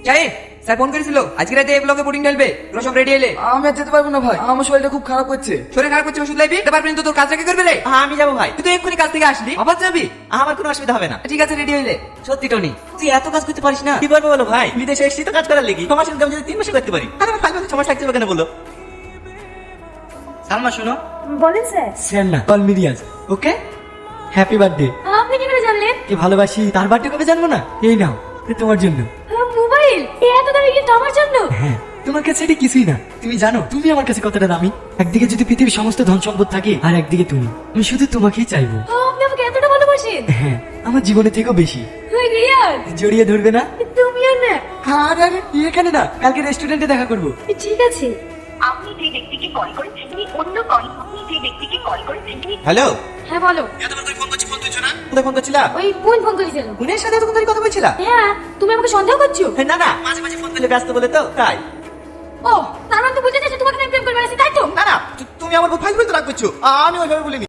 Shahin, sir phone করেছিল আজকে রাতে এই ব্লকে বোর্ডিং ঢালবে, তোরা সব রেডি এলে। আমি আর যেতে পারবো না ভাই, আমার শরীরটা খুব খারাপ করছে। শরীর খারাপ করছে, ওষুধ লাইবি, তারপর কিন্তু তোর কাজটা কে করবে রে? হ্যাঁ আমি যাবো ভাই, তুই তো এক্ষুনি কাজ থেকে আসলি, আবার যাবি? আমার কোনো অসুবিধা হবে না। ঠিক আছে, রেডি হইলে। সত্যি টনি, তুই এত কাজ করতে পারিস না? কি পারবো বলো ভাই, বিদেশে এসেছি তো কাজ করার লেগে। 6 মাসের কাজ যদি 3 মাসে করতে পারি, আর আমার 5 মাসে 6 মাস লাগতে হবে কেন বলো? সালমা শোনো, বলেন স্যার। স্যার না, কল মিরিয়াজ। ওকে, হ্যাপি বার্থডে। আপনি কি করে জানলেন? কি ভালোবাসি, তার বার্থডে কবে জানবো না? এই নাও, এটা তোমার জন্য। মোবাইল এত দামি গিফট আমার জন্য? হ্যাঁ, তোমার কাছে এটা কিছুই না। তুমি জানো তুমি আমার কাছে কতটা দামি? একদিকে যদি পৃথিবীর সমস্ত ধন সম্পদ থাকে, আর একদিকে তুমি। আমি শুধু তোমাকেই চাইবো। আপনি আমাকে এতটা ভালোবাসেন? হ্যাঁ, আমার জীবনে থেকেও বেশি। রিয়াজ, জড়িয়ে ধরবে না? তুমিও না? আরে আরে, এখানে না, কালকে রেস্টুরেন্টে দেখা করবো। ঠিক আছে। আপনি যে ব্যক্তিকে কল করেছেন তিনি অন্য কল। আপনি যে ব্যক্তিকে কল করেছেন তিনি হ্যালো। হ্যাঁ বলো। এতবার করে ফোন করছি, ফোন তুলছো না? কোথায় ফোন করছিলা? ওই বোন ফোন করেছিল। উনের সাথে এতক্ষণ ধরে কথা বলছিলা? হ্যাঁ, তুমি আমাকে সন্দেহ করছো? না না, মাঝে মাঝে ফোন দিলে ব্যস্ত বলে তো তাই। ও, তার মানে তো বুঝতে চাইছো তোমাকে আমি প্রেম করে বেড়াচ্ছি, তাই তো? না না, তুমি আমার উপর ফাইল বলতে রাগ করছো। আমি ওইভাবে বলিনি।